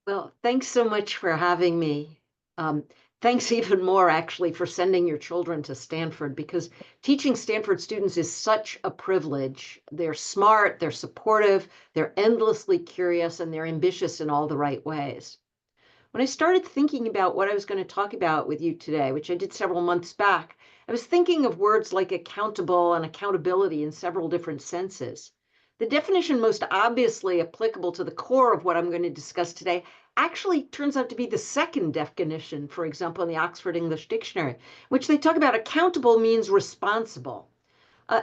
Well, thanks so much for having me. Um, Thanks even more, actually, for sending your children to Stanford because teaching Stanford students is such a privilege. They're smart, they're supportive, they're endlessly curious, and they're ambitious in all the right ways. When I started thinking about what I was going to talk about with you today, which I did several months back, I was thinking of words like accountable and accountability in several different senses. The definition most obviously applicable to the core of what I'm going to discuss today actually turns out to be the second definition, for example, in the Oxford English Dictionary, which they talk about accountable means responsible.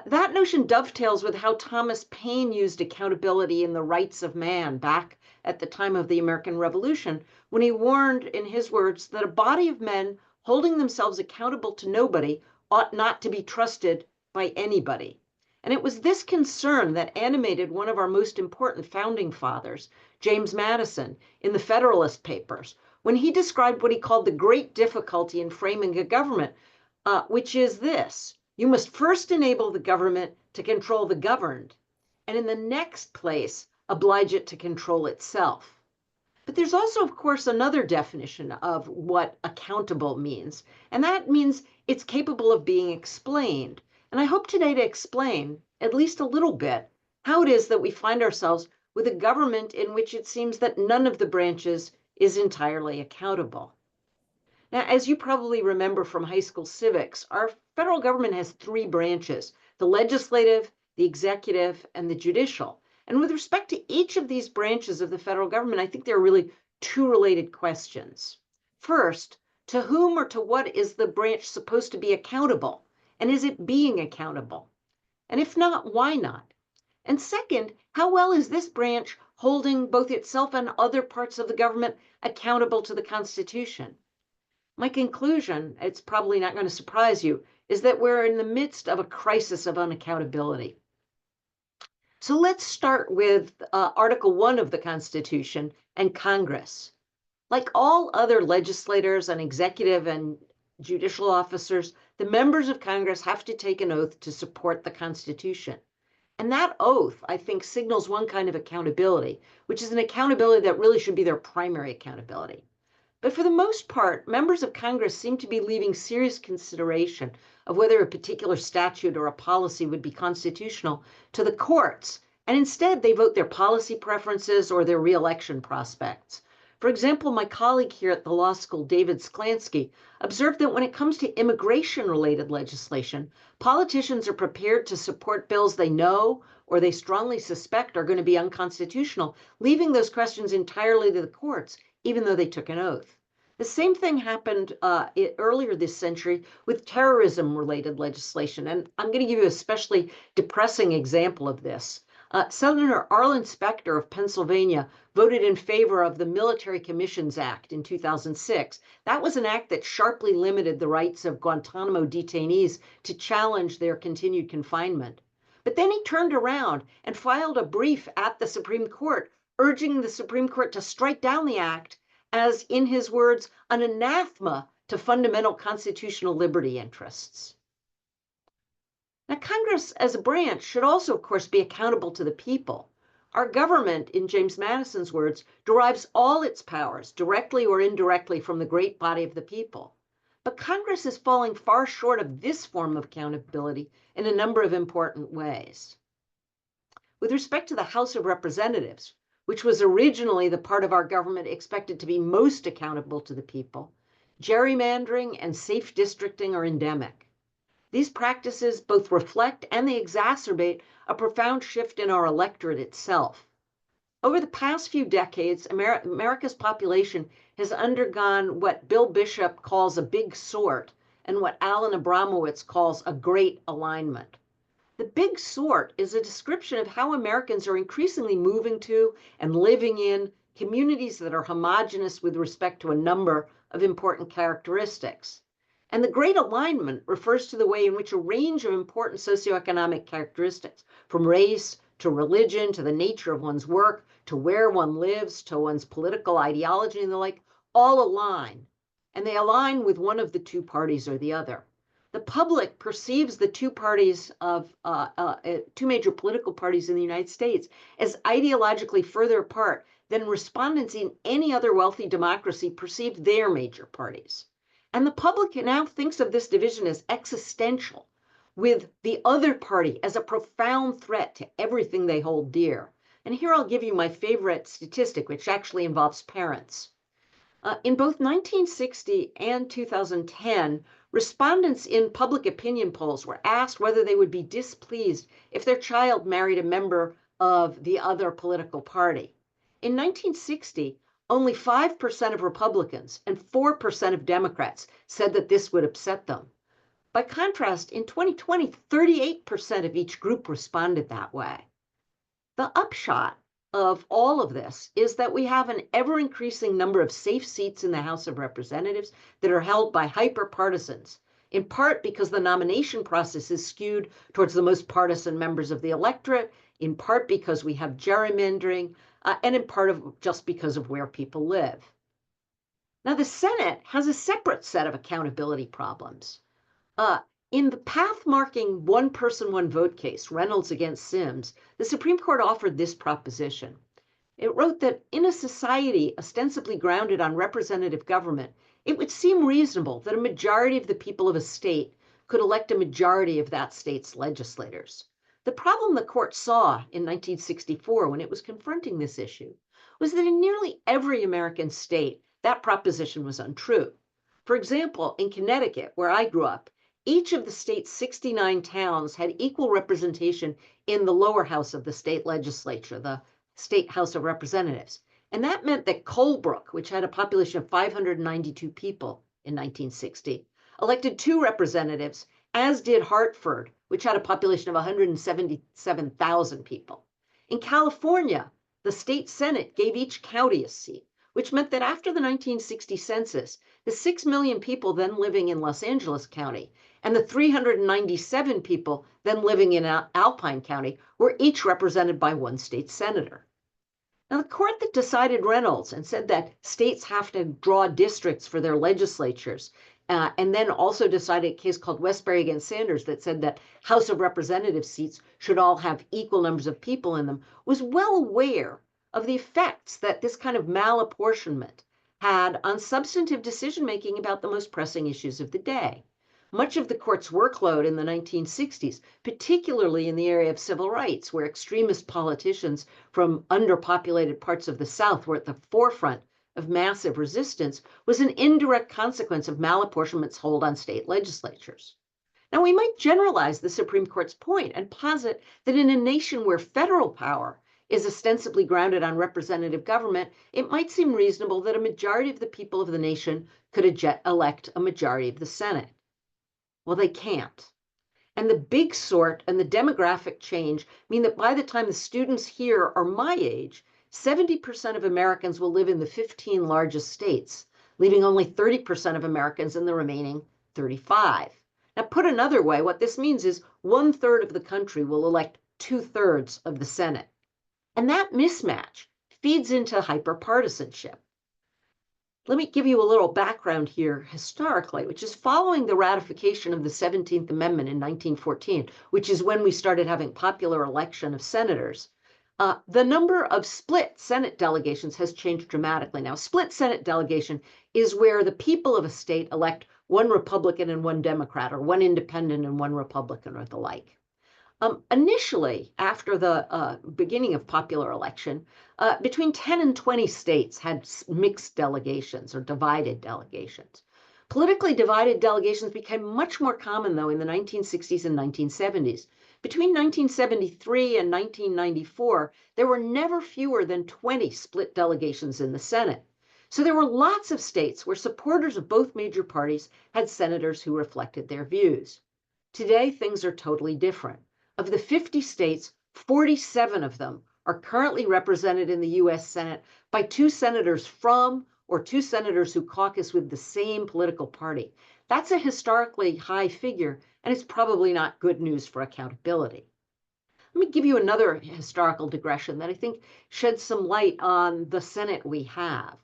That notion dovetails with how Thomas Paine used accountability in The Rights of Man back at the time of the American Revolution, when he warned, in his words, that a body of men holding themselves accountable to nobody ought not to be trusted by anybody. And it was this concern that animated one of our most important founding fathers, James Madison, in the Federalist Papers, when he described what he called the great difficulty in framing a government, which is this: you must first enable the government to control the governed, and in the next place, oblige it to control itself. But there's also, of course, another definition of what accountable means, and that means it's capable of being explained. And I hope today to explain, at least a little bit, how it is that we find ourselves with a government in which it seems that none of the branches is entirely accountable. Now, as you probably remember from high school civics, our federal government has three branches: the legislative, the executive, and the judicial. And with respect to each of these branches of the federal government, I think there are really two related questions. First, to whom or to what is the branch supposed to be accountable? And is it being accountable? And if not, why not? And second, how well is this branch holding both itself and other parts of the government accountable to the Constitution? My conclusion, it's probably not going to surprise you, is that we're in the midst of a crisis of unaccountability. So let's start with Article 1 of the Constitution and Congress. Like all other legislators and executive and judicial officers, the members of Congress have to take an oath to support the Constitution. And that oath, I think, signals one kind of accountability, which is an accountability that really should be their primary accountability. But for the most part, members of Congress seem to be leaving serious consideration of whether a particular statute or a policy would be constitutional to the courts, and instead they vote their policy preferences or their reelection prospects. For example, my colleague here at the law school, David Sklansky, observed that when it comes to immigration-related legislation, politicians are prepared to support bills they know or they strongly suspect are going to be unconstitutional, leaving those questions entirely to the courts, even though they took an oath. The same thing happened earlier this century with terrorism-related legislation, and I'm going to give you a especially depressing example of this. Senator Arlen Specter of Pennsylvania voted in favor of the Military Commissions Act in 2006. That was an act that sharply limited the rights of Guantanamo detainees to challenge their continued confinement. But then he turned around and filed a brief at the Supreme Court urging the Supreme Court to strike down the act as, in his words, an anathema to fundamental constitutional liberty interests. Now, Congress as a branch should also, of course, be accountable to the people. Our government, in James Madison's words, derives all its powers, directly or indirectly, from the great body of the people. But Congress is falling far short of this form of accountability in a number of important ways. With respect to the House of Representatives, which was originally the part of our government expected to be most accountable to the people, gerrymandering and safe districting are endemic. These practices both reflect and they exacerbate a profound shift in our electorate itself. Over the past few decades, America's population has undergone what Bill Bishop calls a big sort and what Alan Abramowitz calls a great alignment. The big sort is a description of how Americans are increasingly moving to and living in communities that are homogenous with respect to a number of important characteristics. And the great alignment refers to the way in which a range of important socioeconomic characteristics, from race to religion to the nature of one's work to where one lives to one's political ideology and the like, all align. And they align with one of the two parties or the other. The public perceives the two major political parties in the United States as ideologically further apart than respondents in any other wealthy democracy perceived their major parties. And the public now thinks of this division as existential, with the other party as a profound threat to everything they hold dear. And here I'll give you my favorite statistic, which actually involves parents. In both 1960 and 2010, respondents in public opinion polls were asked whether they would be displeased if their child married a member of the other political party. In 1960, only 5% of Republicans and 4% of Democrats said that this would upset them. By contrast, in 2020, 38% of each group responded that way. The upshot of all of this is that we have an ever-increasing number of safe seats in the House of Representatives that are held by hyper-partisans, in part because the nomination process is skewed towards the most partisan members of the electorate, in part because we have gerrymandering, and in part of just because of where people live. Now, the Senate has a separate set of accountability problems. In the path-marking one-person, one-vote case, Reynolds against Sims, the Supreme Court offered this proposition. It wrote that in a society ostensibly grounded on representative government, it would seem reasonable that a majority of the people of a state could elect a majority of that state's legislators. The problem the court saw in 1964 when it was confronting this issue was that in nearly every American state, that proposition was untrue. For example, in Connecticut, where I grew up, each of the state's 69 towns had equal representation in the lower house of the state legislature, the State House of Representatives. And that meant that Colebrook, which had a population of 592 people in 1960, elected 2 representatives, as did Hartford, which had a population of 177,000 people. In California, the state Senate gave each county a seat, which meant that after the 1960 census, the 6 million people then living in Los Angeles County and the 397 people then living in Alpine County were each represented by one state senator. Now, the court that decided Reynolds and said that states have to draw districts for their legislatures, and then also decided a case called Westbury against Sanders that said that House of Representatives seats should all have equal numbers of people in them, was well aware of the effects that this kind of malapportionment had on substantive decision-making about the most pressing issues of the day. Much of the court's workload in the 1960s, particularly in the area of civil rights, where extremist politicians from underpopulated parts of the South were at the forefront of massive resistance, was an indirect consequence of malapportionment's hold on state legislatures. Now, we might generalize the Supreme Court's point and posit that in a nation where federal power is ostensibly grounded on representative government, it might seem reasonable that a majority of the people of the nation could elect a majority of the Senate. Well, they can't. And the big sort and the demographic change mean that by the time the students here are my age, 70% of Americans will live in the 15 largest states, leaving only 30% of Americans in the remaining 35. Now, put another way, what this means is 1/3 of the country will elect 2/3 of the Senate. And that mismatch feeds into hyperpartisanship. Let me give you a little background here historically, which is following the ratification of the 17th Amendment in 1914, which is when we started having popular election of senators. The number of split Senate delegations has changed dramatically. Now, split Senate delegation is where the people of a state elect one Republican and one Democrat, or one independent and one Republican, or the like. Initially, after the beginning of popular election, between 10 and 20 states had mixed delegations or divided delegations. Politically divided delegations became much more common, though, in the 1960s and 1970s. Between 1973 and 1994, there were never fewer than 20 split delegations in the Senate. So there were lots of states where supporters of both major parties had senators who reflected their views. Today, things are totally different. Of the 50 states, 47 of them are currently represented in the U.S. Senate by 2 senators from or 2 senators who caucus with the same political party. That's a historically high figure, and it's probably not good news for accountability. Let me give you another historical digression that I think sheds some light on the Senate we have.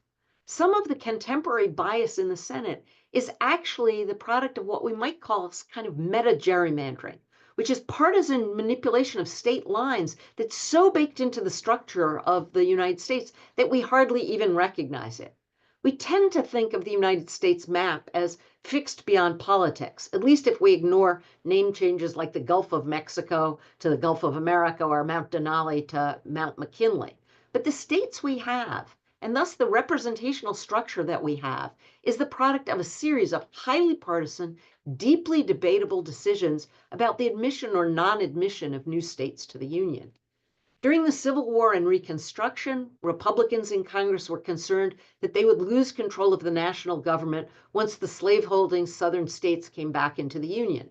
Some of the contemporary bias in the Senate is actually the product of what we might call kind of meta gerrymandering, which is partisan manipulation of state lines that's so baked into the structure of the United States that we hardly even recognize it. We tend to think of the United States map as fixed beyond politics, at least if we ignore name changes like the Gulf of Mexico to the Gulf of America or Mount Denali to Mount McKinley. But the states we have, and thus the representational structure that we have, is the product of a series of highly partisan, deeply debatable decisions about the admission or non-admission of new states to the Union. During the Civil War and Reconstruction, Republicans in Congress were concerned that they would lose control of the national government once the slaveholding southern states came back into the Union.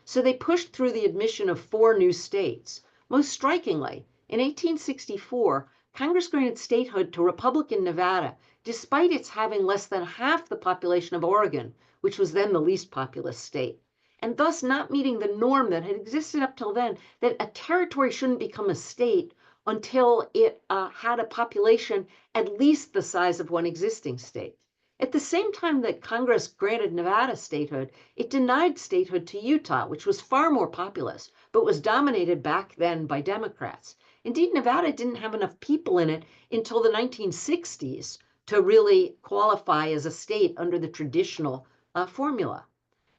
So they pushed through the admission of 4 new states. Most strikingly, in 1864, Congress granted statehood to Republican Nevada, despite its having less than half the population of Oregon, which was then the least populous state, and thus not meeting the norm that had existed up till then, that a territory shouldn't become a state until it had a population at least the size of one existing state. At the same time that Congress granted Nevada statehood, it denied statehood to Utah, which was far more populous, but was dominated back then by Democrats. Indeed, Nevada didn't have enough people in it until the 1960s to really qualify as a state under the traditional formula.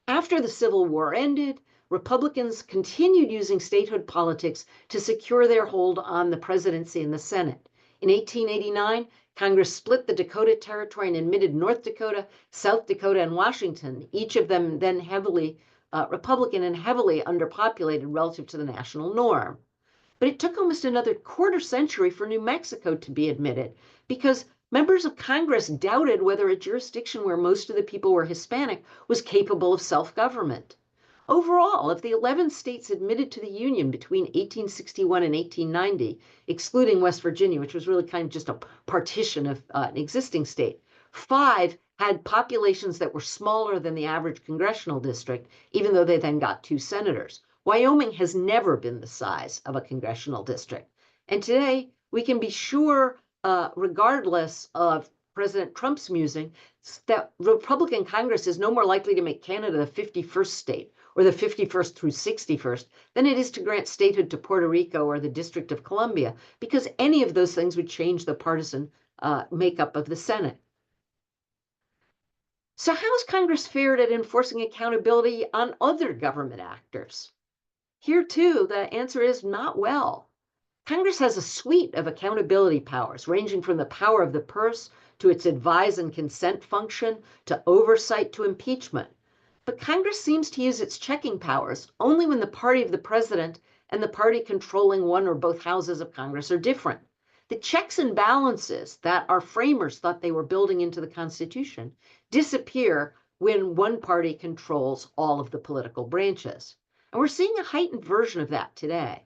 After the Civil War ended, Republicans continued using statehood politics to secure their hold on the presidency and the Senate. In 1889, Congress split the Dakota Territory and admitted North Dakota, South Dakota, and Washington, each of them then heavily Republican and heavily underpopulated relative to the national norm. But it took almost another quarter century for New Mexico to be admitted because members of Congress doubted whether a jurisdiction where most of the people were Hispanic was capable of self-government. Overall, of the 11 states admitted to the Union between 1861 and 1890, excluding West Virginia, which was really kind of just a partition of an existing state, 5 had populations that were smaller than the average congressional district, even though they then got 2 senators. Wyoming has never been the size of a congressional district. And today, we can be sure, regardless of President Trump's musing, that Republican Congress is no more likely to make Canada the 51st state or the 51st through 61st than it is to grant statehood to Puerto Rico or the District of Columbia, because any of those things would change the partisan makeup of the Senate. So how has Congress fared at enforcing accountability on other government actors? Here, too, the answer is not well. Congress has a suite of accountability powers, ranging from the power of the purse to its advise and consent function to oversight to impeachment. But Congress seems to use its checking powers only when the party of the president and the party controlling one or both houses of Congress are different. The checks and balances that our framers thought they were building into the Constitution disappear when one party controls all of the political branches. And we're seeing a heightened version of that today.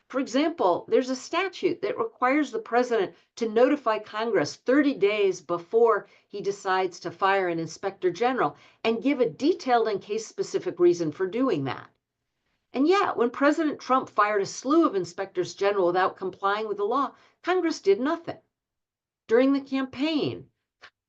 For example, there's a statute that requires the president to notify Congress 30 days before he decides to fire an inspector general and give a detailed and case-specific reason for doing that. And yet, when President Trump fired a slew of inspectors general without complying with the law, Congress did nothing. During the campaign,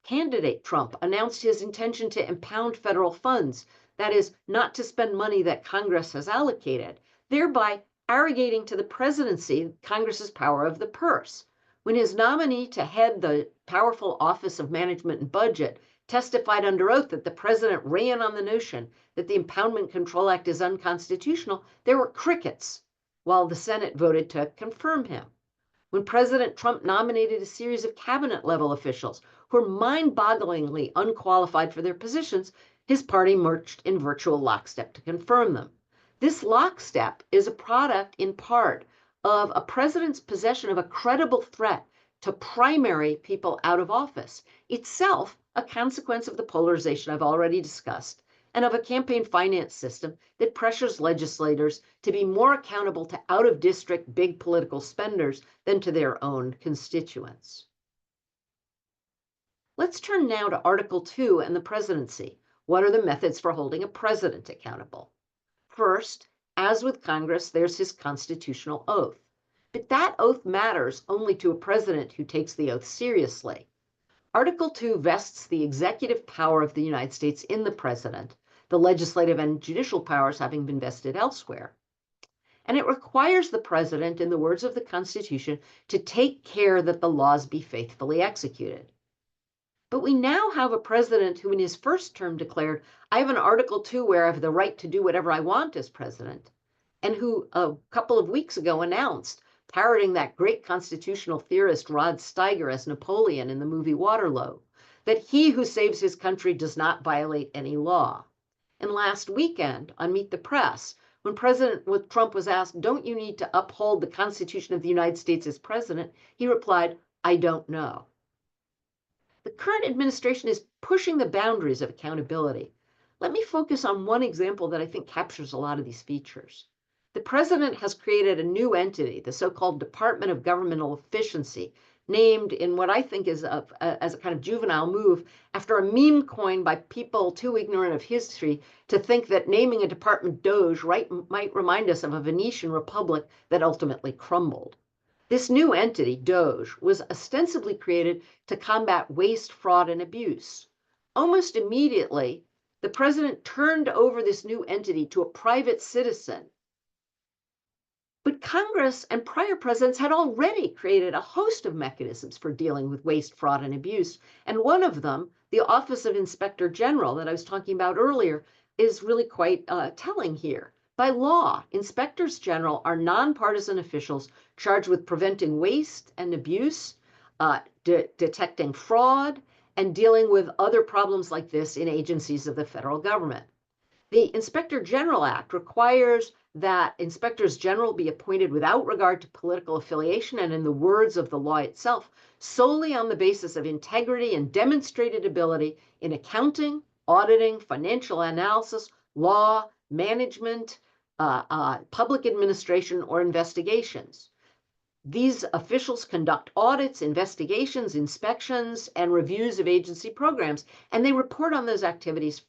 candidate Trump announced his intention to impound federal funds, that is, not to spend money that Congress has allocated, thereby arrogating to the presidency Congress's power of the purse. When his nominee to head the powerful Office of Management and Budget testified under oath that the president ran on the notion that the Impoundment Control Act is unconstitutional, there were crickets, while the Senate voted to confirm him. When President Trump nominated a series of cabinet-level officials who were mind-bogglingly unqualified for their positions, his party marched in virtual lockstep to confirm them. This lockstep is a product, in part, of a president's possession of a credible threat to primary people out of office, itself a consequence of the polarization I've already discussed, and of a campaign finance system that pressures legislators to be more accountable to out-of-district big political spenders than to their own constituents. Let's turn now to Article 2 and the presidency. What are the methods for holding a president accountable? First, as with Congress, there's his constitutional oath. But that oath matters only to a president who takes the oath seriously. Article 2 vests the executive power of the United States in the president, the legislative and judicial powers having been vested elsewhere. and it requires the president, in the words of the Constitution, to take care that the laws be faithfully executed. But we now have a president who in his first term declared, I have an Article 2 where I have the right to do whatever I want as president, and who a couple of weeks ago announced, parroting that great constitutional theorist Rod Steiger as Napoleon in the movie Waterloo, that he who saves his country does not violate any law. And last weekend on Meet the Press, when President Trump was asked, don't you need to uphold the Constitution of the United States as president, he replied, I don't know. The current administration is pushing the boundaries of accountability. Let me focus on one example that I think captures a lot of these features. The president has created a new entity, the so-called Department of Governmental Efficiency, named in what I think is as a kind of juvenile move after a meme coined by people too ignorant of history to think that naming a department Doge might remind us of a Venetian republic that ultimately crumbled. This new entity, DOGE, was ostensibly created to combat waste, fraud, and abuse. Almost immediately, the president turned over this new entity to a private citizen. But Congress and prior presidents had already created a host of mechanisms for dealing with waste, fraud, and abuse. And one of them, the Office of Inspector General that I was talking about earlier, is really quite telling here. By law, inspectors general are nonpartisan officials charged with preventing waste and abuse, detecting fraud, and dealing with other problems like this in agencies of the federal government. The Inspector General Act requires that inspectors general be appointed without regard to political affiliation and, in the words of the law itself, solely on the basis of integrity and demonstrated ability in accounting, auditing, financial analysis, law, management, public administration, or investigations. These officials conduct audits, investigations, inspections, and reviews of agency programs, and they report on those activities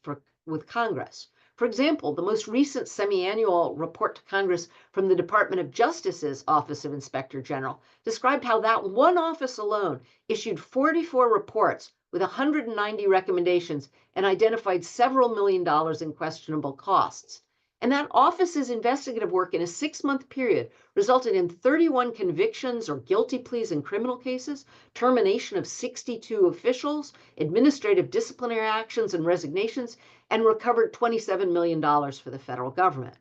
with Congress. For example, the most recent semi-annual report to Congress from the Department of Justice's Office of Inspector General described how that one office alone issued 44 reports with 190 recommendations and identified several $1 million in questionable costs. And that office's investigative work in a 6-month period resulted in 31 convictions or guilty pleas in criminal cases, termination of 62 officials, administrative disciplinary actions and resignations, and recovered $27 million for the federal government.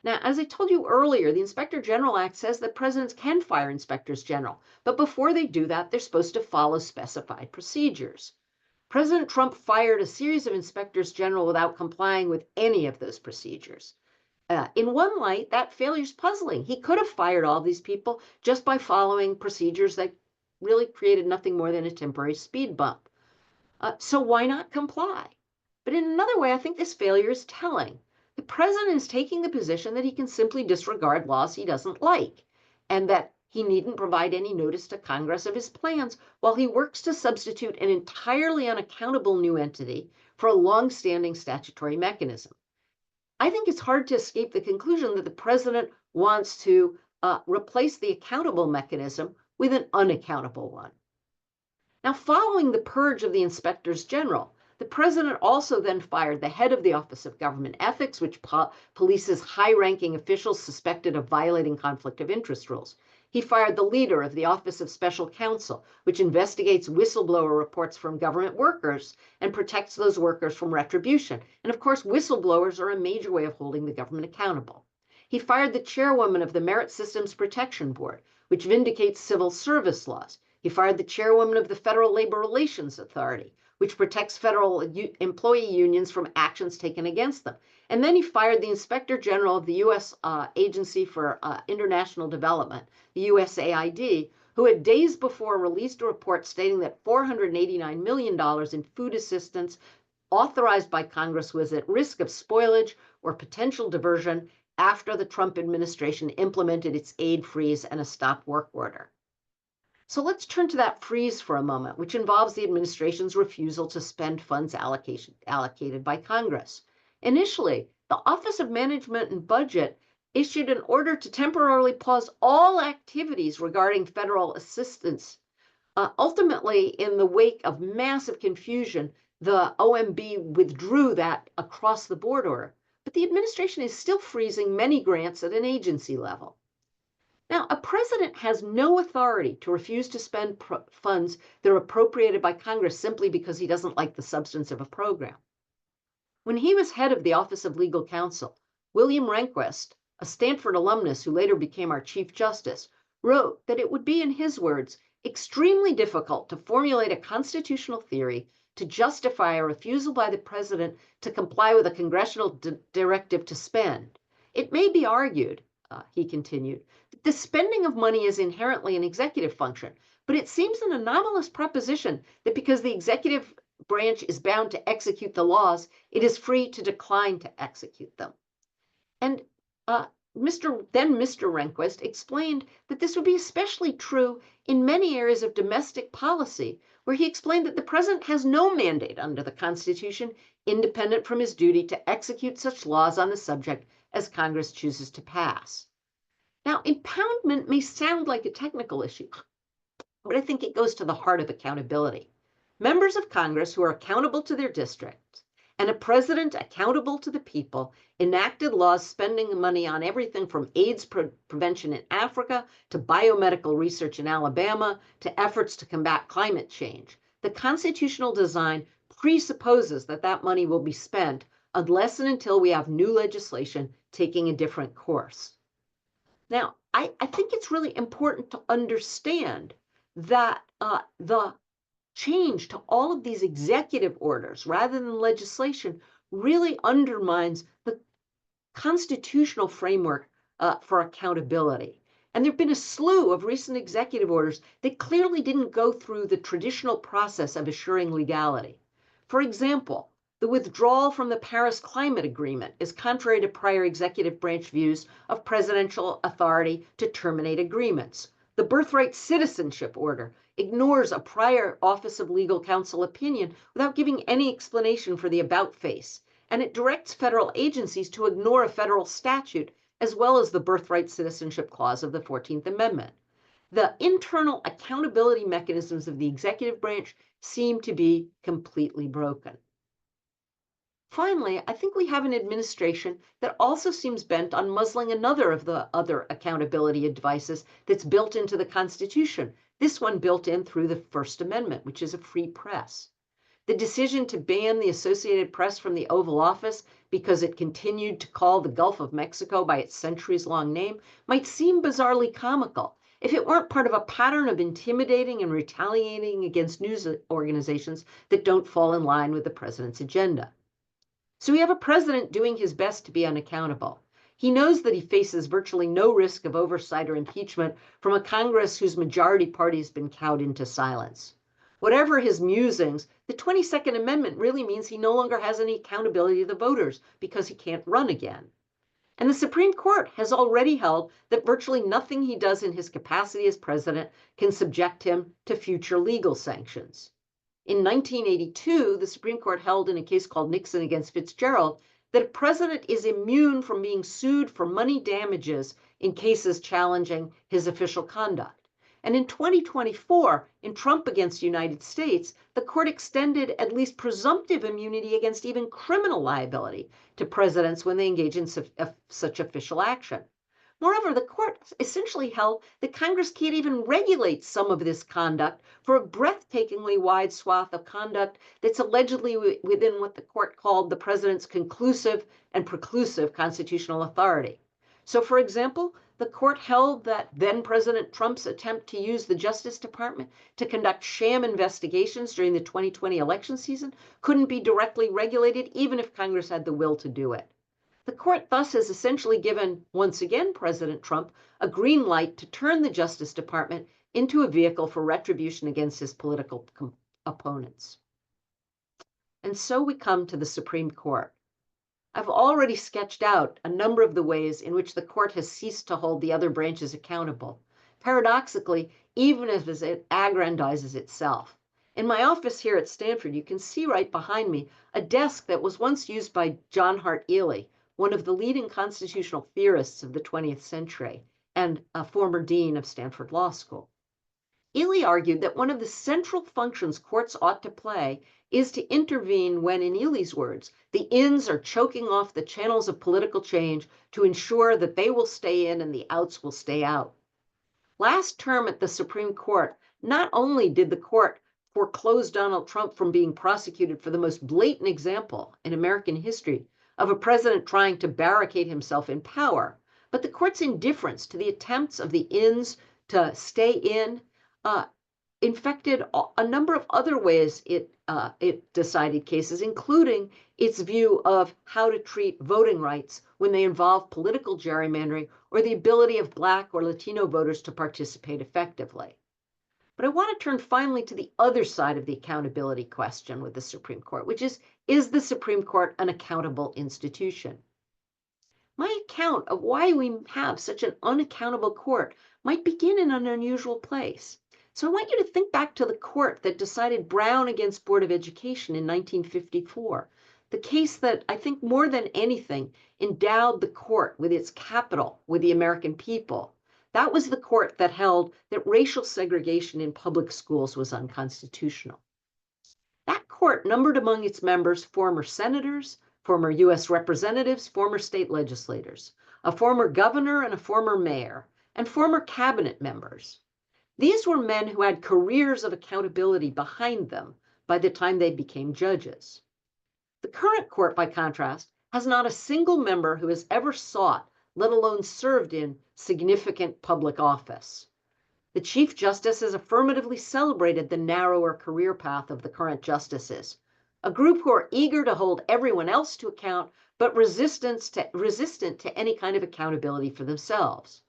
Now, as I told you earlier, the Inspector General Act says that presidents can fire inspectors general, but before they do that, they're supposed to follow specified procedures. President Trump fired a series of inspectors general without complying with any of those procedures. In one light, that failure is puzzling. He could have fired all these people just by following procedures that really created nothing more than a temporary speed bump. So why not comply? But in another way, I think this failure is telling. The president is taking the position that he can simply disregard laws he doesn't like, and that he needn't provide any notice to Congress of his plans while he works to substitute an entirely unaccountable new entity for a long-standing statutory mechanism. I think it's hard to escape the conclusion that the president wants to replace the accountable mechanism with an unaccountable one. Now, following the purge of the inspectors general, the president also then fired the head of the Office of Government Ethics, which polices high-ranking officials suspected of violating conflict of interest rules. He fired the leader of the Office of Special Counsel, which investigates whistleblower reports from government workers and protects those workers from retribution. And of course, whistleblowers are a major way of holding the government accountable. He fired the chairwoman of the Merit Systems Protection Board, which vindicates civil service laws. He fired the chairwoman of the Federal Labor Relations Authority, which protects federal employee unions from actions taken against them. And then he fired the Inspector General of the U.S. Agency for International Development, the USAID, who had days before released a report stating that $489 million in food assistance authorized by Congress was at risk of spoilage or potential diversion after the Trump administration implemented its aid freeze and a stop work order. So let's turn to that freeze for a moment, which involves the administration's refusal to spend funds allocated by Congress. Initially, the Office of Management and Budget issued an order to temporarily pause all activities regarding federal assistance. Ultimately, in the wake of massive confusion, the OMB withdrew that across-the-board order. but the administration is still freezing many grants at an agency level. Now, a president has no authority to refuse to spend funds that are appropriated by Congress simply because he doesn't like the substance of a program. When he was head of the Office of Legal Counsel, William Rehnquist, a Stanford alumnus who later became our Chief Justice, wrote that it would be, in his words, extremely difficult to formulate a constitutional theory to justify a refusal by the president to comply with a congressional directive to spend. It may be argued, he continued, that the spending of money is inherently an executive function, but it seems an anomalous proposition that because the executive branch is bound to execute the laws, it is free to decline to execute them. And Mr. Rehnquist explained that this would be especially true in many areas of domestic policy, where he explained that the president has no mandate under the Constitution independent from his duty to execute such laws on the subject as Congress chooses to pass. Now, impoundment may sound like a technical issue, but I think it goes to the heart of accountability. Members of Congress who are accountable to their districts and a president accountable to the people enacted laws spending money on everything from AIDS prevention in Africa to biomedical research in Alabama to efforts to combat climate change. The constitutional design presupposes that that money will be spent unless and until we have new legislation taking a different course. Now, I think it's really important to understand that the change to all of these executive orders rather than legislation really undermines the constitutional framework for accountability. And there have been a slew of recent executive orders that clearly didn't go through the traditional process of assuring legality. For example, the withdrawal from the Paris Climate Agreement is contrary to prior executive branch views of presidential authority to terminate agreements. The birthright citizenship order ignores a prior Office of Legal Counsel opinion without giving any explanation for the about face, and it directs federal agencies to ignore a federal statute as well as the birthright citizenship clause of the 14th Amendment. The internal accountability mechanisms of the executive branch seem to be completely broken. Finally, I think we have an administration that also seems bent on muzzling another of the other accountability advices that's built into the Constitution, this one built in through the First Amendment, which is a free press. The decision to ban the Associated Press from the Oval Office because it continued to call the Gulf of Mexico by its centuries-long name might seem bizarrely comical if it weren't part of a pattern of intimidating and retaliating against news organizations that don't fall in line with the president's agenda. So we have a president doing his best to be unaccountable. He knows that he faces virtually no risk of oversight or impeachment from a Congress whose majority party has been cowed into silence. Whatever his musings, the 22nd Amendment really means he no longer has any accountability to the voters because he can't run again. And the Supreme Court has already held that virtually nothing he does in his capacity as president can subject him to future legal sanctions. In 1982, the Supreme Court held in a case called Nixon against Fitzgerald that a president is immune from being sued for money damages in cases challenging his official conduct. And in 2024, in Trump against the United States, the court extended at least presumptive immunity against even criminal liability to presidents when they engage in such official action. Moreover, the court essentially held that Congress can't even regulate some of this conduct for a breathtakingly wide swath of conduct that's allegedly within what the court called the president's conclusive and preclusive constitutional authority. So, for example, the court held that then President Trump's attempt to use the Justice Department to conduct sham investigations during the 2020 election season couldn't be directly regulated even if Congress had the will to do it. The court thus has essentially given, once again, President Trump a green light to turn the Justice Department into a vehicle for retribution against his political opponents. And so we come to the Supreme Court. I've already sketched out a number of the ways in which the court has ceased to hold the other branches accountable, paradoxically, even as it aggrandizes itself. In my office here at Stanford, you can see right behind me a desk that was once used by John Hart Ely, one of the leading constitutional theorists of the 20th century and a former dean of Stanford Law School. Ely argued that one of the central functions courts ought to play is to intervene when, in Ely's words, the ins are choking off the channels of political change to ensure that they will stay in and the outs will stay out. Last term at the Supreme Court, not only did the court foreclose Donald Trump from being prosecuted for the most blatant example in American history of a president trying to barricade himself in power, but the court's indifference to the attempts of the ins to stay in infected a number of other ways it decided cases, including its view of how to treat voting rights when they involve political gerrymandering or the ability of Black or Latino voters to participate effectively. But I want to turn finally to the other side of the accountability question with the Supreme Court, which is the Supreme Court an accountable institution? My account of why we have such an unaccountable court might begin in an unusual place. So I want you to think back to the court that decided Brown against Board of Education in 1954, the case that I think more than anything endowed the court with its capital with the American people. That was the court that held that racial segregation in public schools was unconstitutional. That court numbered among its members former senators, former U.S. representatives, former state legislators, a former governor and a former mayor, and former cabinet members. These were men who had careers of accountability behind them by the time they became judges. The current court, by contrast, has not a single member who has ever sought, let alone served in, significant public office. The Chief Justice has affirmatively celebrated the narrower career path of the current justices, a group who are eager to hold everyone else to account, but resistant to any kind of accountability for themselves.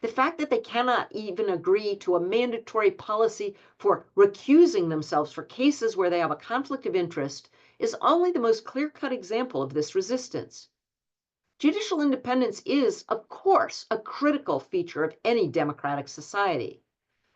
The fact that they cannot even agree to a mandatory policy for recusing themselves for cases where they have a conflict of interest is only the most clear-cut example of this resistance. Judicial independence is, of course, a critical feature of any democratic society.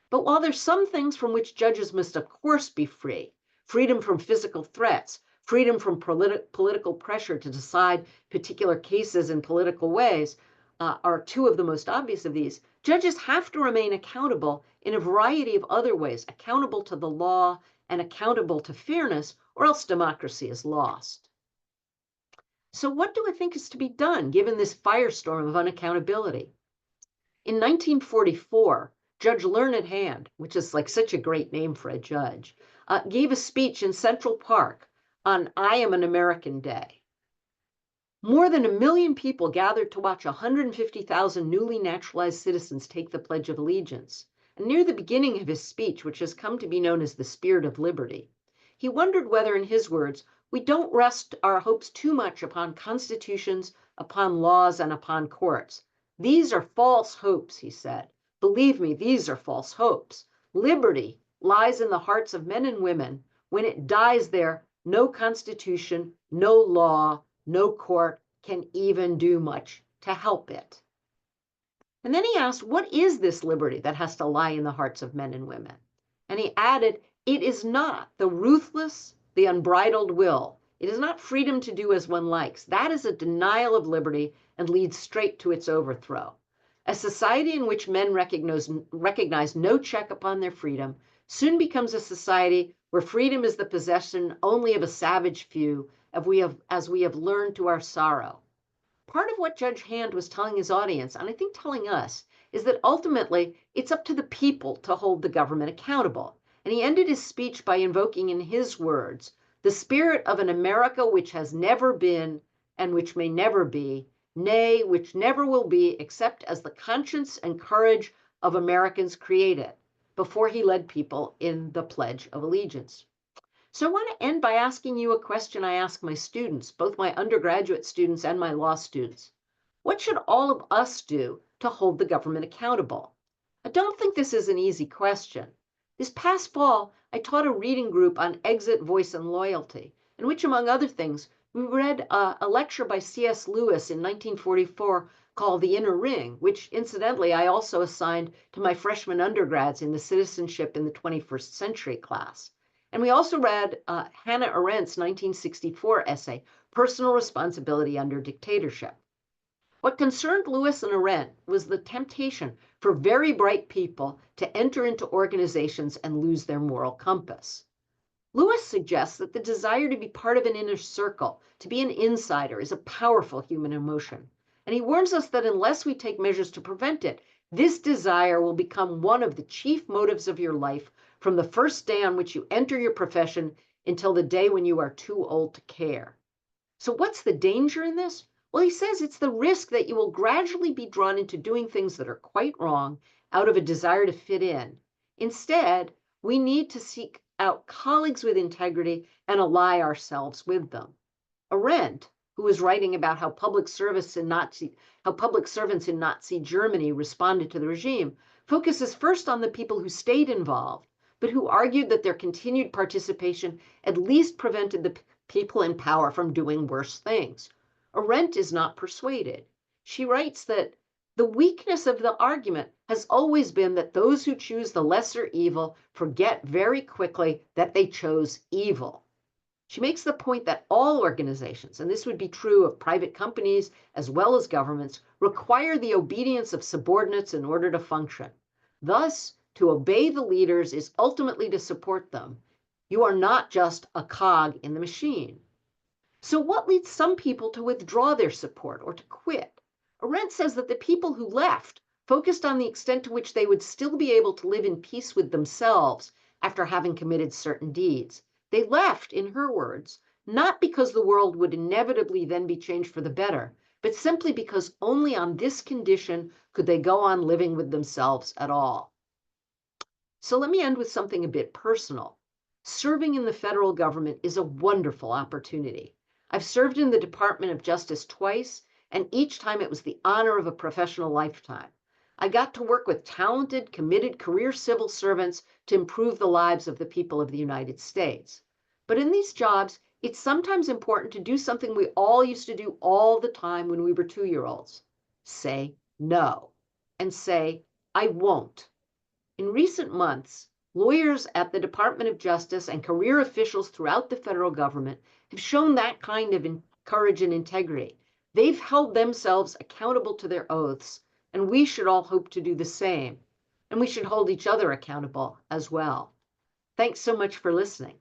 But while there's some things from which judges must, of course, be free, freedom from physical threats, freedom from political pressure to decide particular cases in political ways, are two of the most obvious of these, judges have to remain accountable in a variety of other ways, accountable to the law and accountable to fairness, or else democracy is lost. So what do I think is to be done given this firestorm of unaccountability? In 1944, Judge Learned Hand, which is like such a great name for a judge, gave a speech in Central Park on I Am an American Day. More than 1 million people gathered to watch 150,000 newly naturalized citizens take the Pledge of Allegiance. And near the beginning of his speech, which has come to be known as the Spirit of Liberty, he wondered whether, in his words, we don't rest our hopes too much upon constitutions, upon laws, and upon courts. These are false hopes, he said. Believe me, these are false hopes. Liberty lies in the hearts of men and women. When it dies there, no constitution, no law, no court can even do much to help it. And then he asked, what is this liberty that has to lie in the hearts of men and women? And he added, it is not the ruthless, the unbridled will. It is not freedom to do as one likes. That is a denial of liberty and leads straight to its overthrow. A society in which men recognize no check upon their freedom soon becomes a society where freedom is the possession only of a savage few, as we have learned to our sorrow. Part of what Judge Hand was telling his audience, and I think telling us, is that ultimately it's up to the people to hold the government accountable. And he ended his speech by invoking, in his words, the spirit of an America which has never been and which may never be, nay, which never will be, except as the conscience and courage of Americans create it, before he led people in the Pledge of Allegiance. So I want to end by asking you a question I ask my students, both my undergraduate students and my law students. What should all of us do to hold the government accountable? I don't think this is an easy question. This past fall, I taught a reading group on exit, voice, and loyalty, in which, among other things, we read a lecture by C.S. Lewis in 1944 called The Inner Ring, which, incidentally, I also assigned to my freshman undergrads in the Citizenship in the 21st Century class. And we also read Hannah Arendt's 1964 essay, Personal Responsibility Under Dictatorship. What concerned Lewis and Arendt was the temptation for very bright people to enter into organizations and lose their moral compass. Lewis suggests that the desire to be part of an inner circle, to be an insider, is a powerful human emotion. And he warns us that unless we take measures to prevent it, this desire will become one of the chief motives of your life from the first day on which you enter your profession until the day when you are too old to care. So what's the danger in this? Well, he says it's the risk that you will gradually be drawn into doing things that are quite wrong out of a desire to fit in. Instead, we need to seek out colleagues with integrity and ally ourselves with them. Arendt, who was writing about how public servants in Nazi Germany responded to the regime, focuses first on the people who stayed involved, but who argued that their continued participation at least prevented the people in power from doing worse things. Arendt is not persuaded. She writes that the weakness of the argument has always been that those who choose the lesser evil forget very quickly that they chose evil. She makes the point that all organizations, and this would be true of private companies as well as governments, require the obedience of subordinates in order to function. Thus, to obey the leaders is ultimately to support them. You are not just a cog in the machine. So what leads some people to withdraw their support or to quit? Arendt says that the people who left focused on the extent to which they would still be able to live in peace with themselves after having committed certain deeds. They left, in her words, not because the world would inevitably then be changed for the better, but simply because only on this condition could they go on living with themselves at all. So let me end with something a bit personal. Serving in the federal government is a wonderful opportunity. I've served in the Department of Justice twice, and each time it was the honor of a professional lifetime. I got to work with talented, committed career civil servants to improve the lives of the people of the United States. But in these jobs, it's sometimes important to do something we all used to do all the time when we were 2-year-olds. Say no, and say, I won't. In recent months, lawyers at the Department of Justice and career officials throughout the federal government have shown that kind of courage and integrity. They've held themselves accountable to their oaths, and we should all hope to do the same. And we should hold each other accountable as well. Thanks so much for listening.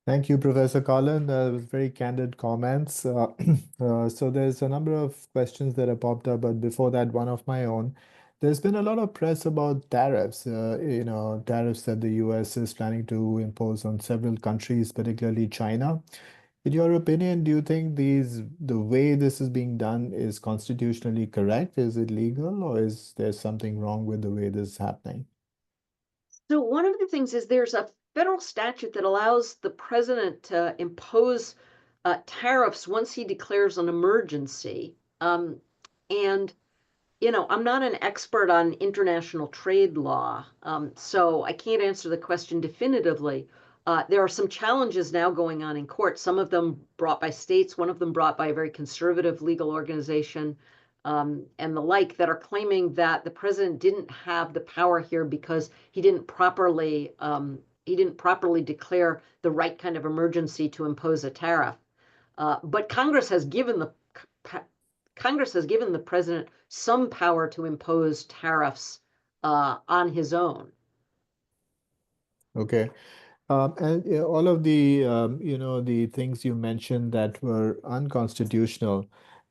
Thank you, Professor Karlan. Very candid comments. So there's a number of questions that have popped up, but before that, one of my own. There's been a lot of press about tariffs, tariffs that the US is planning to impose on several countries, particularly China. In your opinion, do you think the way this is being done is constitutionally correct? Is it legal, or is there something wrong with the way this is happening? So one of the things is there's a federal statute that allows the president to impose tariffs once he declares an emergency. And I'm not an expert on international trade law, so I can't answer the question definitively. There are some challenges now going on in court, some of them brought by states, one of them brought by a very conservative legal organization, and the like, that are claiming that the president didn't have the power here because he didn't properly declare the right kind of emergency to impose a tariff. But Congress has given the president some power to impose tariffs on his own. Okay. And all of the the things you mentioned that were unconstitutional,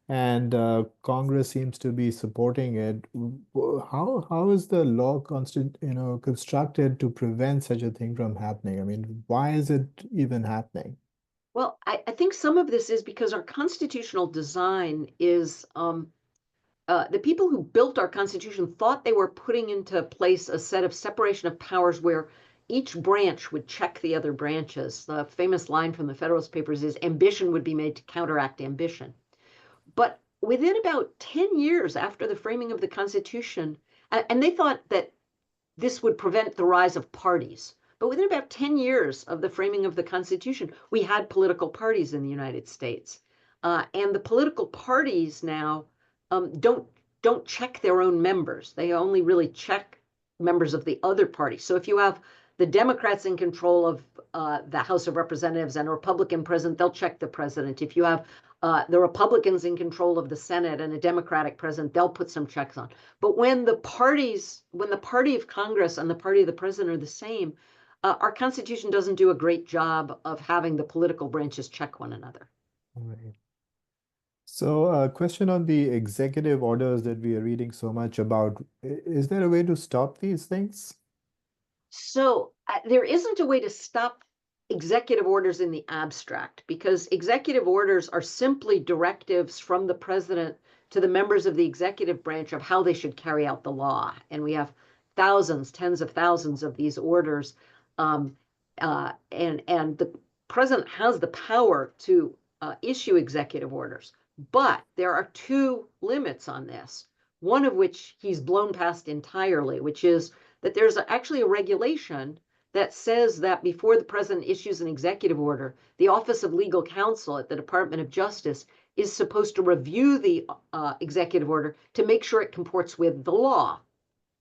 and Congress seems to be supporting it. How is the law constructed to prevent such a thing from happening? I mean, why is it even happening? Well, I think some of this is because our constitutional design is the people who built our Constitution thought they were putting into place a set of separation of powers where each branch would check the other branches. The famous line from the Federalist Papers is ambition would be made to counteract ambition. But within about 10 years after the framing of the Constitution, and they thought that this would prevent the rise of parties. But within about 10 years of the framing of the Constitution, we had political parties in the United States. And the political parties now don't check their own members. They only really check members of the other party. So if you have the Democrats in control of the House of Representatives and a Republican president, they'll check the president. If you have the Republicans in control of the Senate and a Democratic president, they'll put some checks on. But when the party of Congress and the party of the president are the same, our Constitution doesn't do a great job of having the political branches check one another. Right. So, a question on the executive orders that we are reading so much about. Is there a way to stop these things? So there isn't a way to stop executive orders in the abstract, because executive orders are simply directives from the president to the members of the executive branch of how they should carry out the law. And we have thousands, tens of thousands of these orders. And the president has the power to issue executive orders. But there are two limits on this, one of which he's blown past entirely, which is that there's actually a regulation that says that before the president issues an executive order, the Office of Legal Counsel at the Department of Justice is supposed to review the executive order to make sure it comports with the law.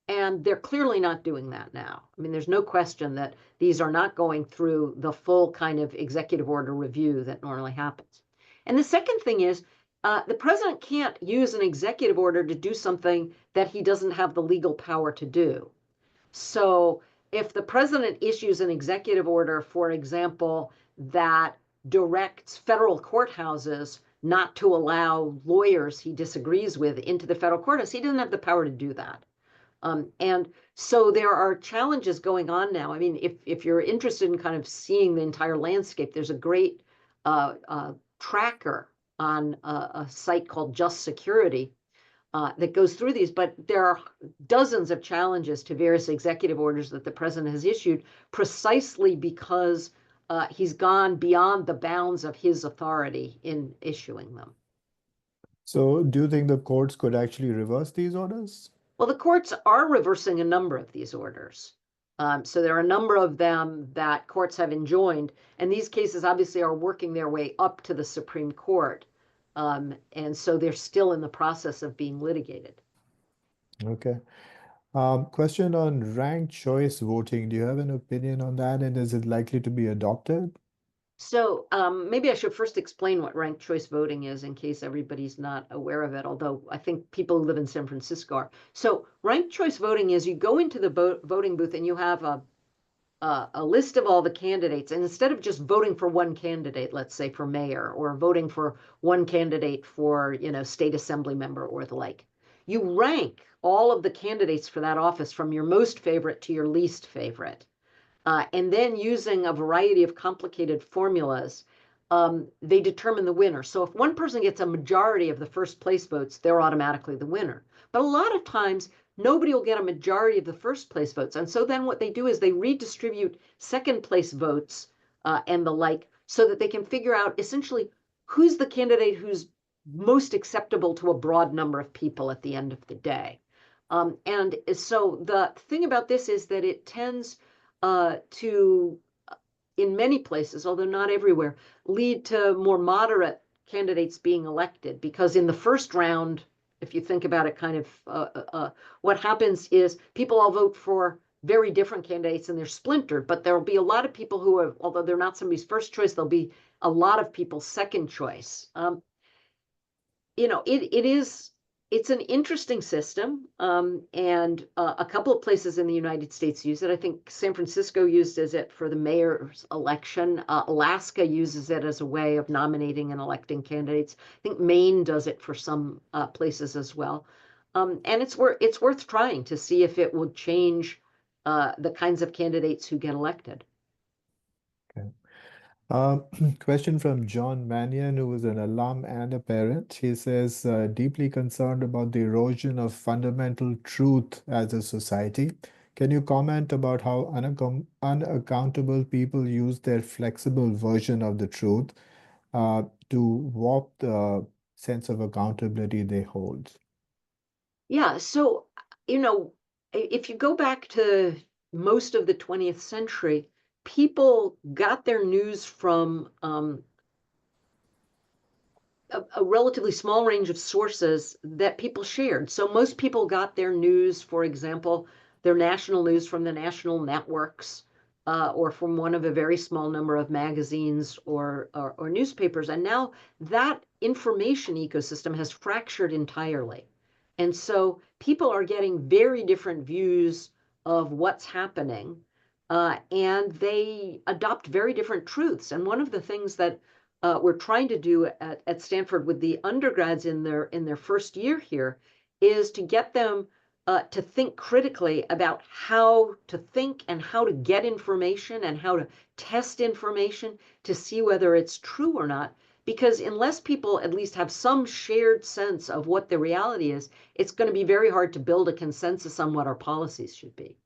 And they're clearly not doing that now. I mean, there's no question that these are not going through the full kind of executive order review that normally happens. And the second thing is, the president can't use an executive order to do something that he doesn't have the legal power to do. So if the president issues an executive order, for example, that directs federal courthouses not to allow lawyers he disagrees with into the federal courthouse, he doesn't have the power to do that. And so there are challenges going on now. I mean, if you're interested in kind of seeing the entire landscape, there's a great tracker on a site called Just Security that goes through these, but there are dozens of challenges to various executive orders that the president has issued precisely because he's gone beyond the bounds of his authority in issuing them. So, do you think the courts could actually reverse these orders? Well, the courts are reversing a number of these orders. So there are a number of them that courts have enjoined, and these cases obviously are working their way up to the Supreme Court. And so they're still in the process of being litigated. Okay. Question on ranked choice voting. Do you have an opinion on that, and is it likely to be adopted? So maybe I should first explain what ranked choice voting is in case everybody's not aware of it, although I think people who live in San Francisco are. So ranked choice voting is you go into the voting booth and you have a list of all the candidates, and instead of just voting for one candidate, let's say for mayor, or voting for one candidate for, state assembly member or the like, you rank all of the candidates for that office from your most favorite to your least favorite. And then using a variety of complicated formulas, they determine the winner. So if one person gets a majority of the first place votes, they're automatically the winner. But a lot of times, nobody will get a majority of the first place votes. And so then what they do is they redistribute second place votes and the like, so that they can figure out essentially who's the candidate who's most acceptable to a broad number of people at the end of the day. And so the thing about this is that it tends to, in many places, although not everywhere, lead to more moderate candidates being elected. Because in the first round, if you think about it, kind of what happens is people all vote for very different candidates and they're splintered, but there'll be a lot of people who have, although they're not somebody's first choice, there'll be a lot of people's second choice. It's an interesting system, and a couple of places in the United States use it. I think San Francisco uses it for the mayor's election. Alaska uses it as a way of nominating and electing candidates. I think Maine does it for some places as well. And it's worth trying to see if it will change the kinds of candidates who get elected. Okay. Question from John Mannion, who is an alum and a parent. He says, deeply concerned about the erosion of fundamental truth as a society. Can you comment about how unaccountable people use their flexible version of the truth to warp the sense of accountability they hold? Yeah, so, if you go back to most of the 20th century, people got their news from a relatively small range of sources that people shared. So most people got their news, for example, their national news from the national networks. or from one of a very small number of magazines or newspapers. And now that information ecosystem has fractured entirely. And so people are getting very different views of what's happening, and they adopt very different truths. And one of the things that we're trying to do at Stanford with the undergrads in their first year here is to get them to think critically about how to think and how to get information and how to test information to see whether it's true or not. Because unless people at least have some shared sense of what the reality is, it's going to be very hard to build a consensus on what our policies should be.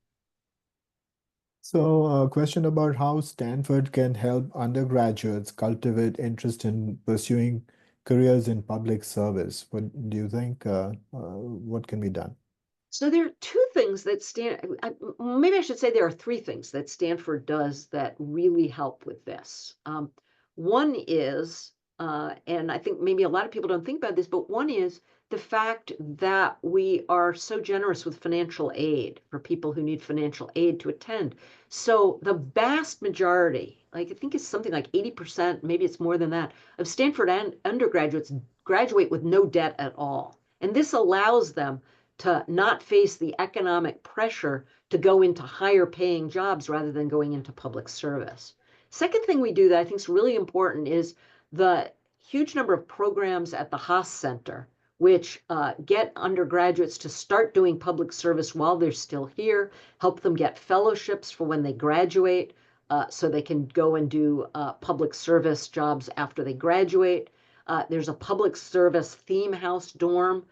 So, a question about how Stanford can help undergraduates cultivate interest in pursuing careers in public service. What do you think? What can be done? So there are two things that maybe I should say there are three things that Stanford does that really help with this. One is, and I think maybe a lot of people don't think about this, but one is the fact that we are so generous with financial aid for people who need financial aid to attend. So the vast majority, like I think it's something like 80%, maybe it's more than that, of Stanford undergraduates graduate with no debt at all. And this allows them to not face the economic pressure to go into higher paying jobs rather than going into public service. Second thing we do that I think is really important is the huge number of programs at the Haas Center, which get undergraduates to start doing public service while they're still here, help them get fellowships for when they graduate, so they can go and do public service jobs after they graduate. There's a public service theme house dorm,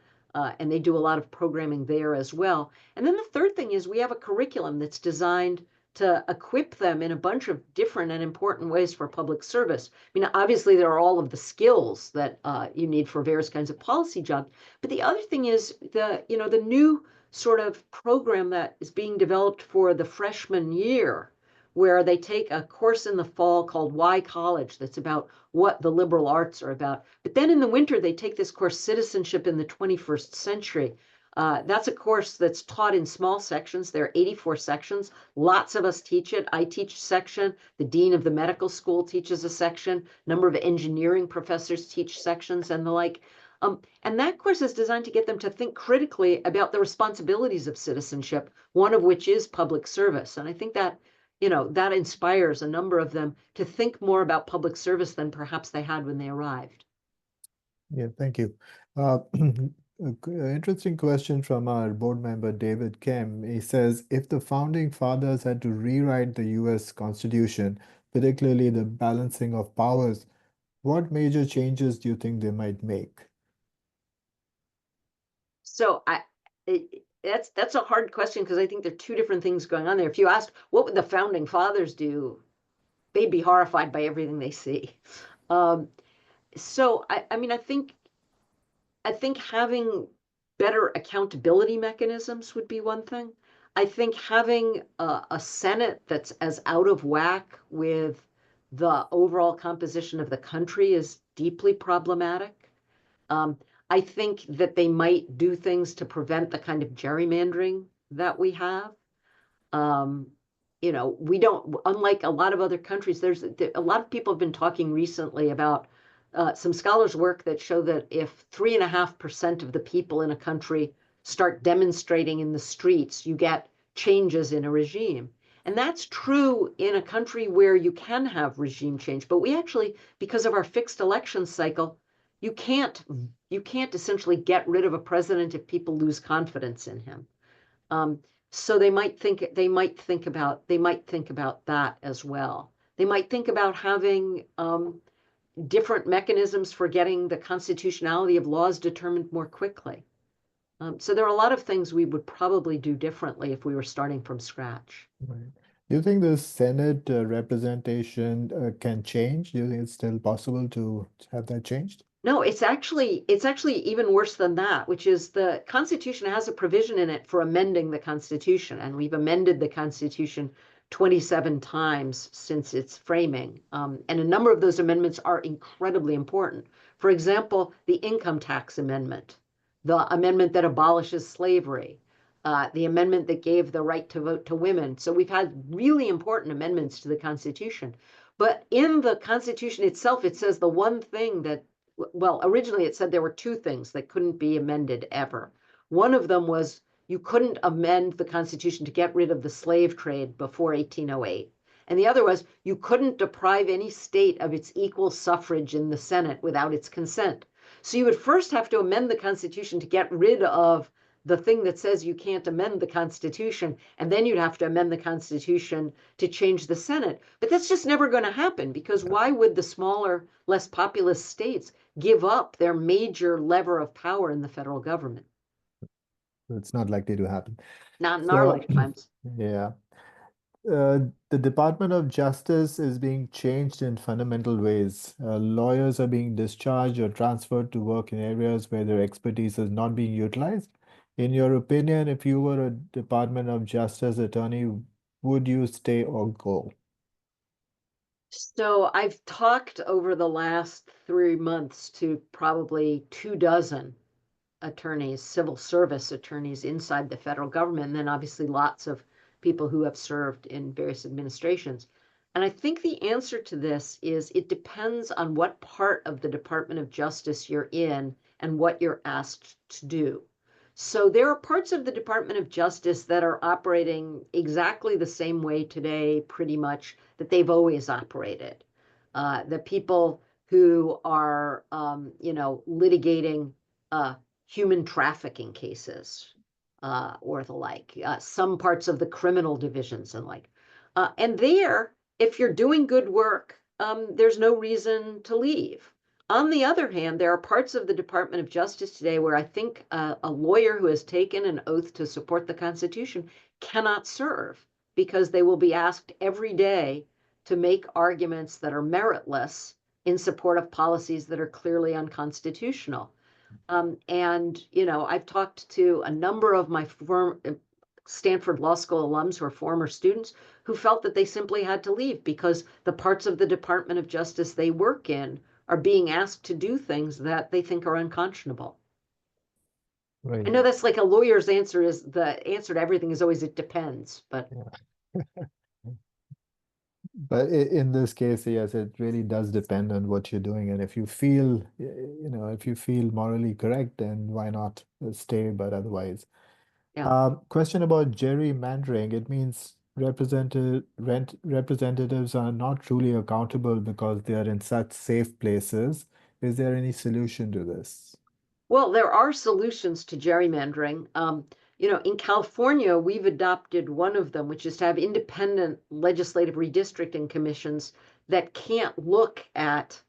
and they do a lot of programming there as well. And then the third thing is we have a curriculum that's designed to equip them in a bunch of different and important ways for public service. I mean, obviously there are all of the skills that you need for various kinds of policy jobs, but the other thing is the new sort of program that is being developed for the freshman year, where they take a course in the fall called Why College that's about what the liberal arts are about. But then in the winter, they take this course, Citizenship in the 21st Century. That's a course that's taught in small sections. There are 84 sections. Lots of us teach it. I teach a section. The dean of the medical school teaches a section. A number of engineering professors teach sections and the like. And that course is designed to get them to think critically about the responsibilities of citizenship, one of which is public service. And I think that that inspires a number of them to think more about public service than perhaps they had when they arrived. Yeah, thank you. Interesting question from our board member, David Kim. He says, if the founding fathers had to rewrite the US Constitution, particularly the balancing of powers, what major changes do you think they might make? So that's a hard question because I think there are two different things going on there. If you ask what would the founding fathers do, they'd be horrified by everything they see. So I mean, I think having better accountability mechanisms would be one thing. I think having a Senate that's as out of whack with the overall composition of the country is deeply problematic. I think that they might do things to prevent the kind of gerrymandering that we have. We don't, unlike a lot of other countries, there's a lot of people have been talking recently about some scholars' work that show that if 3.5% of the people in a country start demonstrating in the streets, you get changes in a regime. And that's true in a country where you can have regime change. But we actually, because of our fixed election cycle, you can't essentially get rid of a president if people lose confidence in him. So they might think about that as well. They might think about having different mechanisms for getting the constitutionality of laws determined more quickly. So there are a lot of things we would probably do differently if we were starting from scratch. Right. Do you think the Senate representation can change? Do you think it's still possible to have that changed? No, it's actually even worse than that, which is the Constitution has a provision in it for amending the Constitution, and we've amended the Constitution 27 times since its framing. And a number of those amendments are incredibly important. For example, the income tax amendment, the amendment that abolishes slavery, the amendment that gave the right to vote to women. So we've had really important amendments to the Constitution. But in the Constitution itself, it says the one thing that, well, originally it said there were two things that couldn't be amended ever. One of them was you couldn't amend the Constitution to get rid of the slave trade before 1808. And the other was you couldn't deprive any state of its equal suffrage in the Senate without its consent. So you would first have to amend the Constitution to get rid of the thing that says you can't amend the Constitution, and then you'd have to amend the Constitution to change the Senate. But that's just never going to happen, because why would the smaller, less populous states give up their major lever of power in the federal government? It's not likely to happen. Not in our So, lifetimes. yeah. The Department of Justice is being changed in fundamental ways. Lawyers are being discharged or transferred to work in areas where their expertise is not being utilized. In your opinion, if you were a Department of Justice attorney, would you stay or go? So I've talked over the last 3 months to probably 24 attorneys, civil service attorneys inside the federal government, and then obviously lots of people who have served in various administrations. And I think the answer to this is it depends on what part of the Department of Justice you're in and what you're asked to do. So there are parts of the Department of Justice that are operating exactly the same way today, pretty much, that they've always operated. The people who are, litigating human trafficking cases or the like, some parts of the criminal divisions and like. And there, if you're doing good work, there's no reason to leave. On the other hand, there are parts of the Department of Justice today where I think a lawyer who has taken an oath to support the Constitution cannot serve because they will be asked every day to make arguments that are meritless in support of policies that are clearly unconstitutional. I've talked to a number of my Stanford Law School alums who are former students who felt that they simply had to leave because the parts of the Department of Justice they work in are being asked to do things that they think are unconscionable. I Right. know that's like a lawyer's answer is the answer to everything is always it depends, but Yeah. But in this case, yes, it really does depend on what you're doing. And if you feel, if you feel morally correct, then why not stay? But otherwise, yeah. question about gerrymandering. It means representatives are not truly accountable because they are in such safe places. Is there any solution to this? Well, there are solutions to gerrymandering. In California, we've adopted one of them, which is to have independent legislative redistricting commissions that can't look at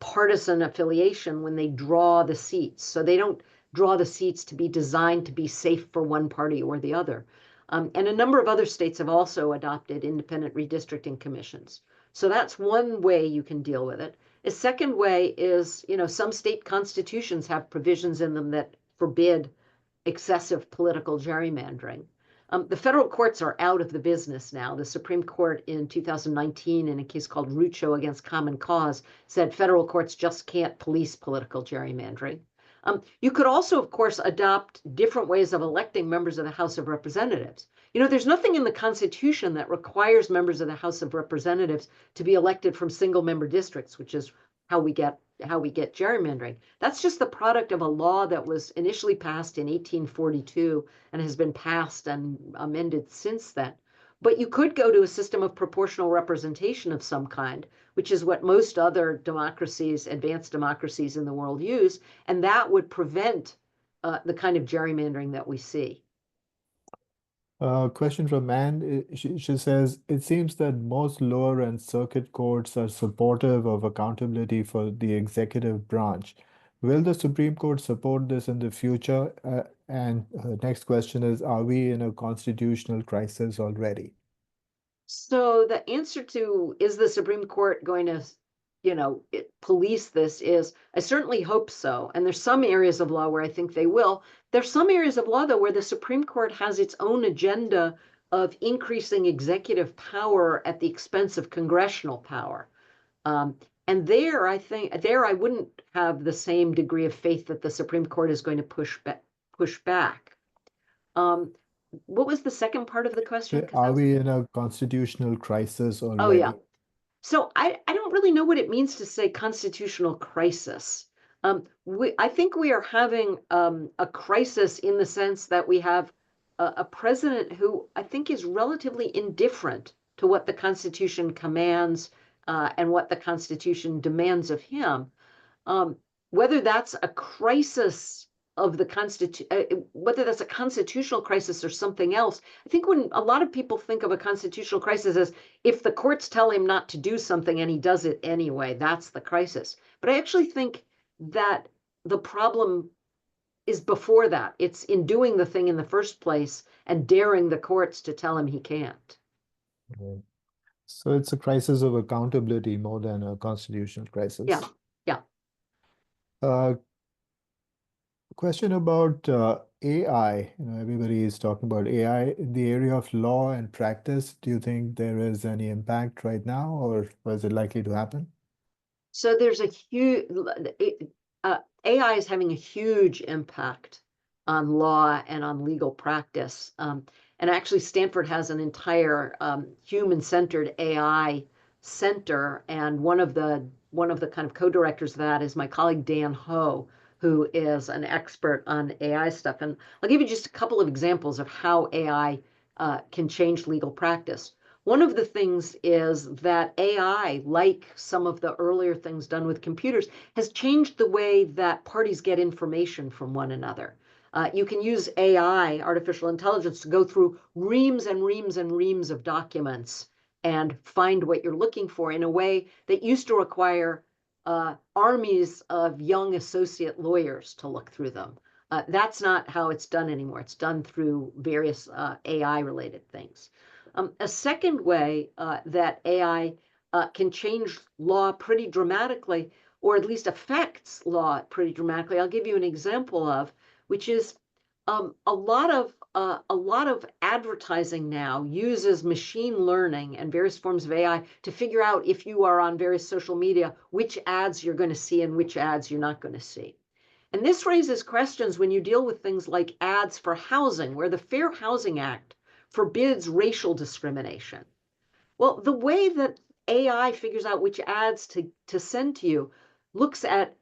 partisan affiliation when they draw the seats. So they don't draw the seats to be designed to be safe for one party or the other. And a number of other states have also adopted independent redistricting commissions. So that's one way you can deal with it. A second way is, some state constitutions have provisions in them that forbid excessive political gerrymandering. The federal courts are out of the business now. The Supreme Court in 2019, in a case called Rucho against Common Cause, said federal courts just can't police political gerrymandering. You could also, of course, adopt different ways of electing members of the House of Representatives. There's nothing in the Constitution that requires members of the House of Representatives to be elected from single member districts, which is how we get gerrymandering. That's just the product of a law that was initially passed in 1842 and has been passed and amended since then. But you could go to a system of proportional representation of some kind, which is what most other democracies, advanced democracies in the world use, and that would prevent the kind of gerrymandering that we see. Question from Anne. She says, it seems that most lower and circuit courts are supportive of accountability for the executive branch. Will the Supreme Court support this in the future? And her next question is, are we in a constitutional crisis already? So the answer to is the Supreme Court going to, police this is I certainly hope so. And there's some areas of law where I think they will. There's some areas of law, though, where the Supreme Court has its own agenda of increasing executive power at the expense of congressional power. And there, I wouldn't have the same degree of faith that the Supreme Court is going to push back. What was the second part of the question? Because Are that's, we in a constitutional crisis oh yeah. already? So I don't really know what it means to say constitutional crisis. I think we are having a crisis in the sense that we have a president who I think is relatively indifferent to what the Constitution commands and what the Constitution demands of him. Um, whether that's a crisis of the whether that's a constitutional crisis or something else. I think when a lot of people think of a constitutional crisis as if the courts tell him not to do something and he does it anyway, that's the crisis. But I actually think that the problem is before that. It's in doing the thing in the first place and daring the courts to tell him he can't. Right. So it's a crisis of accountability more than a constitutional Yeah, crisis. yeah. Uh, Question about AI. Everybody is talking about AI in the area of law and practice. Do you think there is any impact right now, or is it likely to happen? So there's a huge, AI is having a huge impact on law and on legal practice. And actually, Stanford has an entire human-centered AI center, and one of the kind of co-directors of that is my colleague Dan Ho, who is an expert on AI stuff. And I'll give you just a couple of examples of how AI can change legal practice. One of the things is that AI, like some of the earlier things done with computers, has changed the way that parties get information from one another. You can use AI, artificial intelligence, to go through reams and reams and reams of documents and find what you're looking for in a way that used to require armies of young associate lawyers to look through them. That's not how it's done anymore. It's done through various AI-related things. A second way that AI can change law pretty dramatically, or at least affects law pretty dramatically, I'll give you an example of, which is a lot of advertising now uses machine learning and various forms of AI to figure out if you are on various social media, which ads you're going to see and which ads you're not going to see. And this raises questions when you deal with things like ads for housing, where the Fair Housing Act forbids racial discrimination. Well, the way that AI figures out which ads to send to you looks at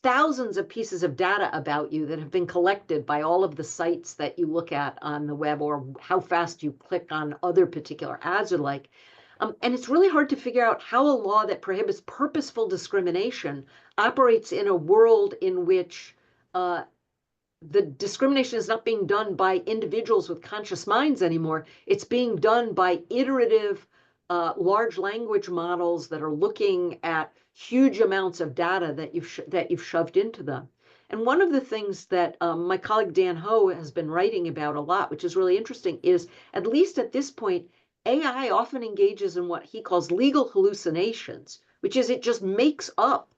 thousands of pieces of data about you that have been collected by all of the sites that you look at on the web or how fast you click on other particular ads or like. And it's really hard to figure out how a law that prohibits purposeful discrimination operates in a world in which the discrimination is not being done by individuals with conscious minds anymore. It's being done by iterative large language models that are looking at huge amounts of data that you've shoved into them. And one of the things that my colleague Dan Ho has been writing about a lot, which is really interesting, is at least at this point, AI often engages in what he calls legal hallucinations, which is it just makes up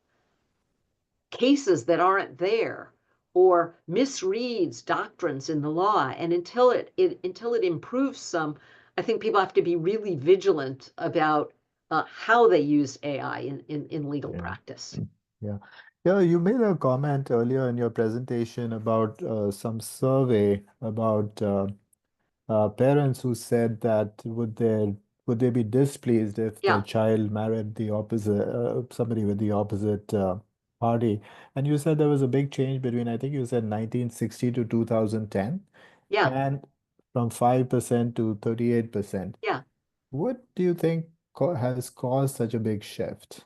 cases that aren't there or misreads doctrines in the law. And until it improves some, I think people have to be really vigilant about how they use AI in legal Yeah. practice. Yeah. Yeah, you made a comment earlier in your presentation about some survey about parents who said that would they be displeased if their Yeah, child married the opposite somebody with the opposite party? And you said there was a big change between, I think you said 1960 to 2010, yeah, and from 5% to 38%. yeah. What do you think has caused such a big shift?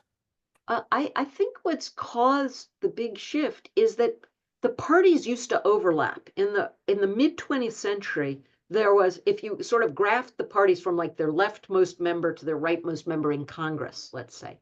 I think what's caused the big shift is that the parties used to overlap. In the mid 20th century, there was, if you sort of graphed the parties from like their leftmost member to their rightmost member in Congress, let's say,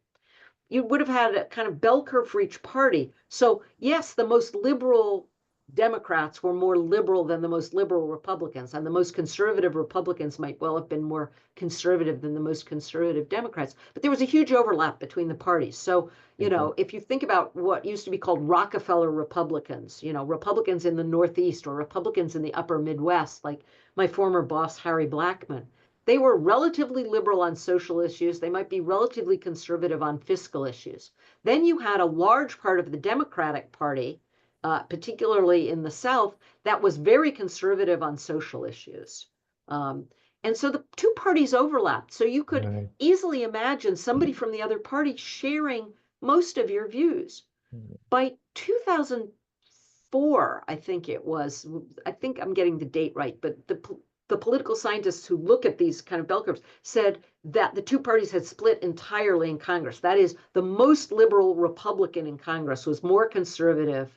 you would have had a kind of bell curve for each party. So yes, the most liberal Democrats were more liberal than the most liberal Republicans, and the most conservative Republicans might well have been more conservative than the most conservative Democrats. But there was a huge overlap between the parties. So, Okay. if you think about what used to be called Rockefeller Republicans, Republicans in the Northeast or Republicans in the upper Midwest, like my former boss, Harry Blackman, they were relatively liberal on social issues. They might be relatively conservative on fiscal issues. Then you had a large part of the Democratic Party particularly in the South, that was very conservative on social issues. Um, and so the two parties overlapped. So you could Right. easily imagine somebody from the other party sharing most of your views. By 2004, I think it was, I think I'm getting the date right, but the political scientists who look at these kind of bell curves said that the two parties had split entirely in Congress. That is, the most liberal Republican in Congress was more conservative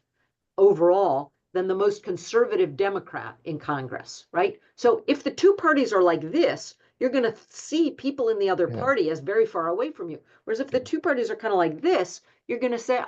overall than the most conservative Democrat in Congress, right? So if the two parties are like this, you're going to see people in the other Yeah. party as very far away from you. Whereas if the two parties are kind of like this, you're going to say,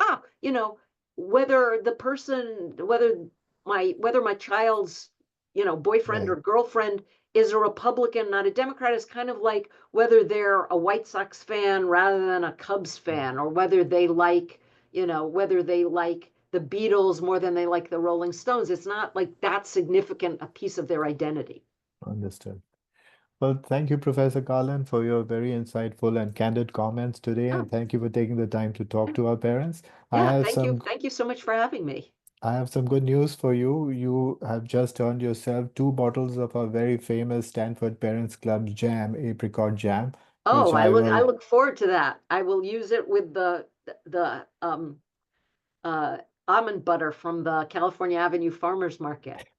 whether the person, whether my child's, boyfriend or Right. girlfriend is a Republican, not a Democrat, is kind of like whether they're a White Sox fan rather than a Cubs fan, or whether they like, whether they like the Beatles more than they like the Rolling Stones. It's not like that significant a piece of their identity. Understood. Well, thank you, Professor Karlan, for your very insightful and candid comments today, Oh, and thank you for taking the time to talk to our parents. I yeah. have Thank you. some Thank you so much for having me. I have some good news for you. You have just earned yourself 2 bottles of our very famous Stanford Parents Club jam, apricot jam, Oh, which I I look I will look forward to that. I will use it with the uh almond butter from the California Avenue Farmers Market.